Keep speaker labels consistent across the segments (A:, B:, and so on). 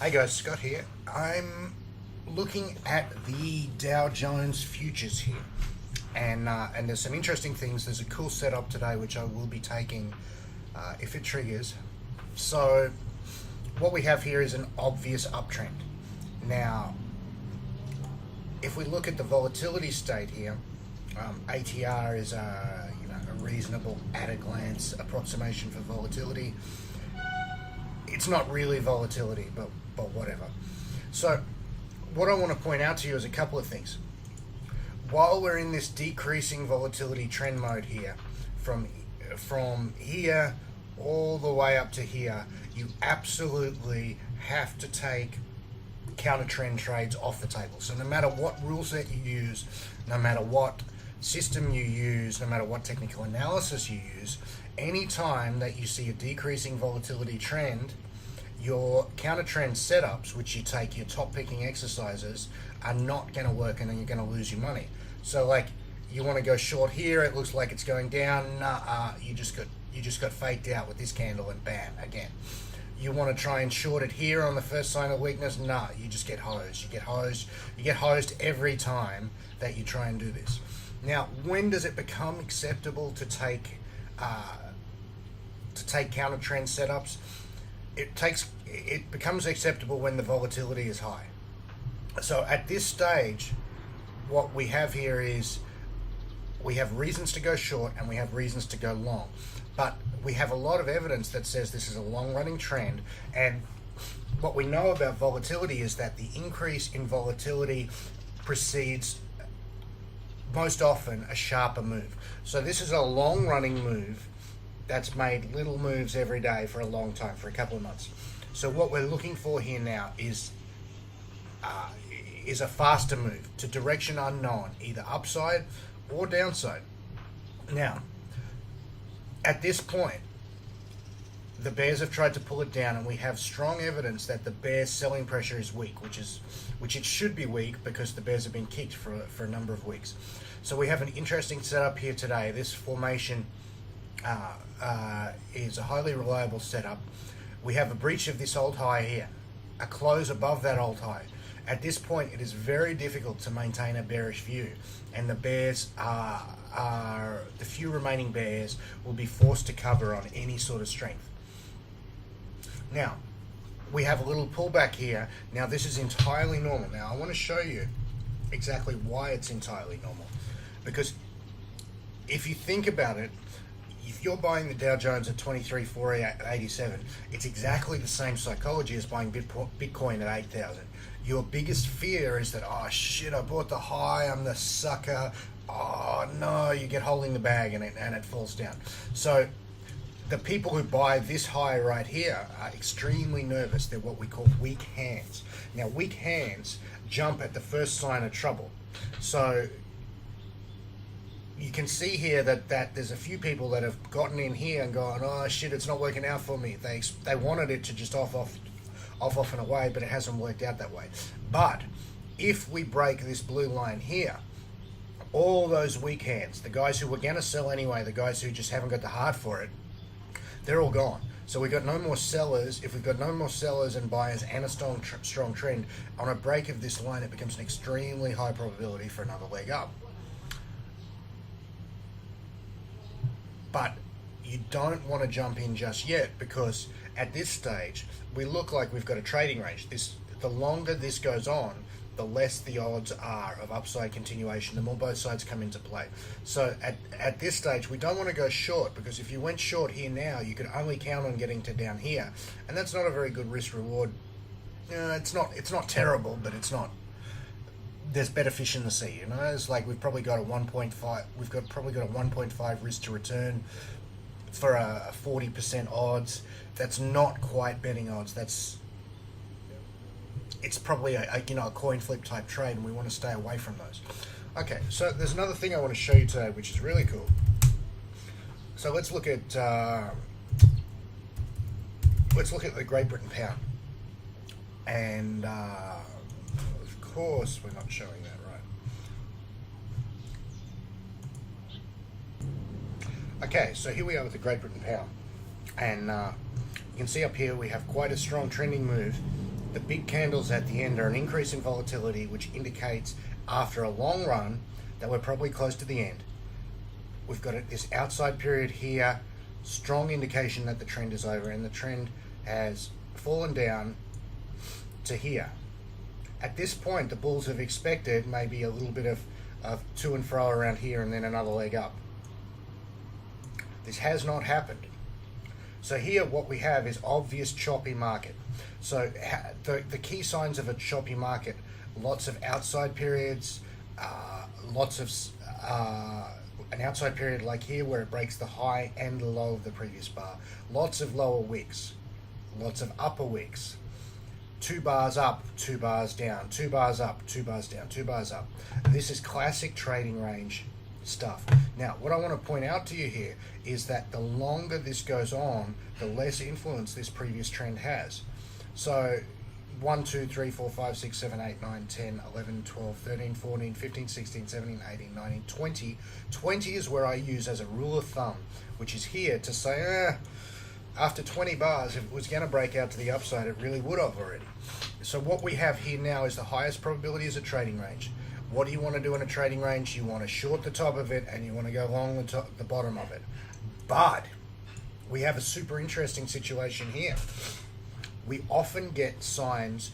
A: Hey guys, Scott here. I'm looking at the Dow Jones futures here, and there's some interesting things. There's a cool setup today which I will be taking if it triggers. So what we have here is an obvious uptrend. Now, if we look at the volatility state here, ATR is a reasonable at a glance approximation for volatility. It's not really volatility, but whatever. So what I want to point out to you is a couple of things. While we're in this decreasing volatility trend mode here, from here all the way up to here, you absolutely have to take counter trend trades off the table. So no matter what rule set you use, no matter what system you use, no matter what technical analysis you use, any time that you see a decreasing volatility trend, your counter trend setups, which you take your top picking exercises, are not going to work, and then you're going to lose your money. So like, you want to go short here, it looks like it's going down, you just got faked out with this candle, and bam, again. You want to try and short it here on the first sign of weakness, you just get hosed. You get hosed every time that you try and do this. Now, when does it become acceptable to take counter trend setups? It becomes acceptable when the volatility is high. So at this stage, what we have here is we have reasons to go short and we have reasons to go long, but we have a lot of evidence that says this is a long-running trend. And what we know about volatility is that the increase in volatility precedes most often a sharper move. So this is a long-running move that's made little moves every day for a long time, for a couple of months. So what we're looking for here now is a faster move to direction unknown, either upside or downside. Now, at this point, the bears have tried to pull it down, and we have strong evidence that the bears' selling pressure is weak, which it should be weak because the bears have been kicked for a number of weeks. So we have an interesting setup here today. This formation is a highly reliable setup. We have a breach of this old high here, a close above that old high. At this point, it is very difficult to maintain a bearish view, and the bears the few remaining bears will be forced to cover on any sort of strength. Now, we have a little pullback here. Now, this is entirely normal. Now, I want to show you exactly why it's entirely normal, because if you think about it, if you're buying the Dow Jones at 23,487, it's exactly the same psychology as buying Bitcoin at 8,000. Your biggest fear is that, oh shit, I bought the high, I'm the sucker. Oh no, you get holding the bag and it falls down. So the people who buy this high right here are extremely nervous. They're what we call weak hands. Now, weak hands jump at the first sign of trouble. So you can see here that there's a few people that have gotten in here and gone, oh shit, it's not working out for me. They wanted it to just off and away, but it hasn't worked out that way. But if we break this blue line here, all those weak hands, the guys who were going to sell anyway, the guys who just haven't got the heart for it, they're all gone. So we've got no more sellers. If we've got no more sellers and buyers and a strong trend, on a break of this line, it becomes an extremely high probability for another leg up. But you don't want to jump in just yet, because at this stage, we look like we've got a trading range. The longer this goes on, the less the odds are of upside continuation, the more both sides come into play. So at this stage, we don't want to go short, because if you went short here now, you could only count on getting to down here, and that's not a very good risk reward. It's not terrible, but it's not. There's better fish in the sea, It's like we've probably got a 1.5. We've probably got a 1.5 risk to return for a 40% odds. That's not quite betting odds. It's probably a coin flip type trade, and we want to stay away from those. Okay, so there's another thing I want to show you today, which is really cool. So let's look at the Great Britain pound, and of course we're not showing that right. Okay, so here we are with the Great Britain pound, and you can see up here we have quite a strong trending move The big candles at the end are an increase in volatility, which indicates after a long run that we're probably close to the end. We've got this outside period here, strong indication that the trend is over, and the trend has fallen down to here. At this point, the bulls have expected maybe a little bit of to and fro around here and then another leg up. This has not happened. So here what we have is obvious choppy market. So the key signs of a choppy market: lots of outside periods, lots of an outside period like here where it breaks the high and the low of the previous bar, lots of lower wicks, lots of upper wicks, 2 bars up, 2 bars down, 2 bars up, 2 bars down, 2 bars up. This is classic trading range stuff. Now, what I want to point out to you here is that the longer this goes on, the less influence this previous trend has. So 1, 2, 3, 4, 5, 6, 7, 8, 9, 10, 11, 12, 13, 14, 15, 16, 17, 18, 19, 20. 20 is where I use as a rule of thumb, which is here to say, after 20 bars, if it was going to break out to the upside, it really would have already. So what we have here now is the highest probability as a trading range. What do you want to do in a trading range? You want to short the top of it and you want to go long the bottom of it. But we have a super interesting situation here. We often get signs,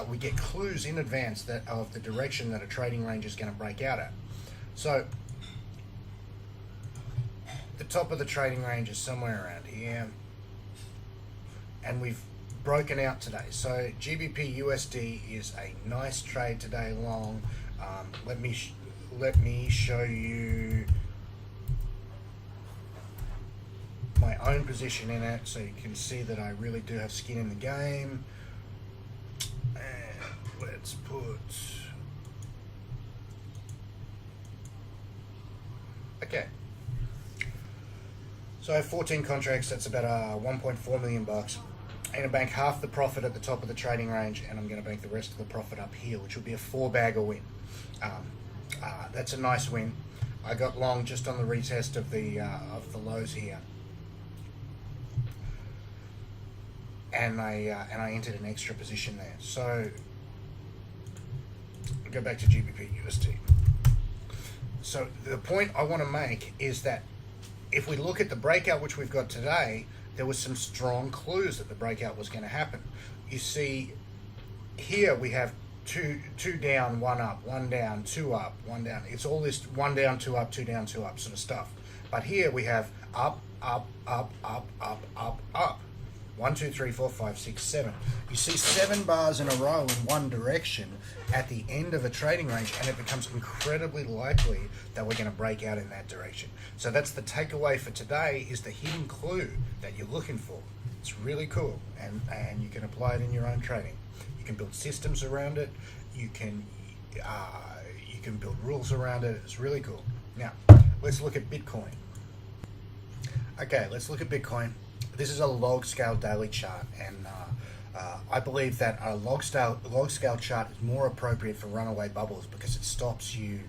A: we get clues in advance of the direction that a trading range is going to break out at. So the top of the trading range is somewhere around here, and we've broken out today. So GBPUSD is a nice trade today long. Let me show you my own position in it so you can see that I really do have skin in the game. And let's put, okay, so I have 14 contracts. That's about 1.4 million bucks. I'm going to bank half the profit at the top of the trading range, and I'm going to bank the rest of the profit up here, which will be a 4-bagger win. That's a nice win. I got long just on the retest of the lows here, and I entered an extra position there. So I'll go back to GBPUSD. So the point I want to make is that if we look at the breakout which we've got today, there was some strong clues that the breakout was going to happen. You see here we have two down, 1 up, 1 down, 2 up, 1 down. It's all this 1 down, 2 up, 2 down, 2 up sort of stuff. But here we have up, up, up, up, up, up, up. 1, 2, 3, 4, 5, 6, 7. You see 7 bars in a row in one direction at the end of a trading range, and it becomes incredibly likely that we're going to break out in that direction. So that's the takeaway for today, is the hidden clue that you're looking for. It's really cool, and you can apply it in your own trading. You can build systems around it. You can build rules around it. It's really cool. Now, let's look at Bitcoin. Okay, let's look at Bitcoin. This is a log scale daily chart, and I believe that a log scale chart is more appropriate for runaway bubbles because it stops you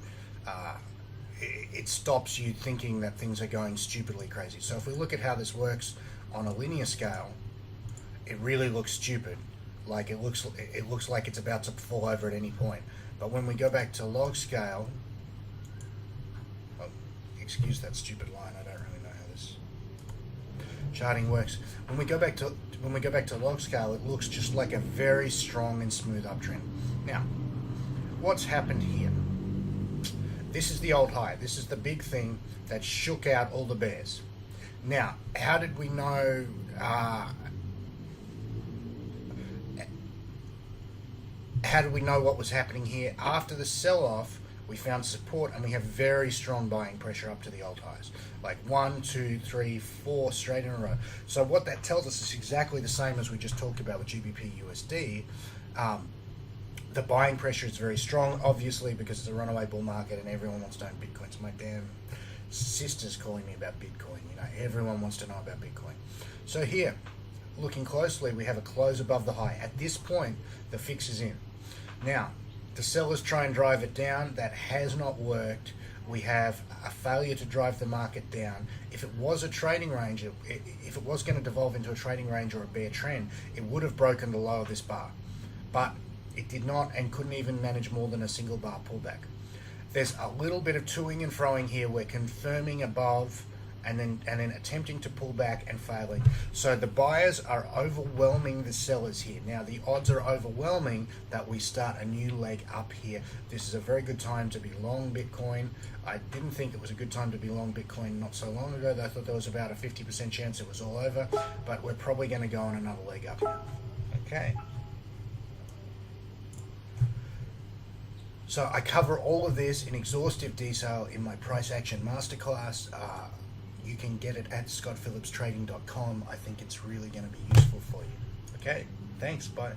A: thinking that things are going stupidly crazy. So if we look at how this works on a linear scale, it really looks stupid. Like it looks like it's about to fall over at any point. But when we go back to log scale, excuse that stupid line. I don't really know how this charting works. When we go back to log scale, it looks just like a very strong and smooth uptrend. Now, what's happened here? This is the old high. This is the big thing that shook out all the bears. Now, how did we know? How did we know what was happening here? After the sell-off, we found support, and we have very strong buying pressure up to the old highs, like 1, 2, 3, 4 straight in a row. So what that tells us is exactly the same as we just talked about with GBPUSD. The buying pressure is very strong, obviously, because it's a runaway bull market and everyone wants to own Bitcoin. So my damn sister's calling me about Bitcoin. You know, everyone wants to know about Bitcoin. So here, looking closely, we have a close above the high. At this point, the fix is in. Now, the sellers try and drive it down. That has not worked. we have a failure to drive the market down. If it was a trading range, if it was going to devolve into a trading range or a bear trend, it would have broken the low of this bar. But it did not, and couldn't even manage more than a single bar pullback. There's a little bit of toing and froing here. We're confirming above and then attempting to pull back and failing. So the buyers are overwhelming the sellers here. Now the odds are overwhelming that we start a new leg up here. This is a very good time to be long Bitcoin. I didn't think it was a good time to be long Bitcoin not so long ago. I thought there was about a 50% chance it was all over, but we're probably going to go on another leg up now. Okay. So I cover all of this in exhaustive detail in my price action masterclass. You can get it at scottphillipstrading.com. I think it's really going to be useful for you. Okay, thanks, bye.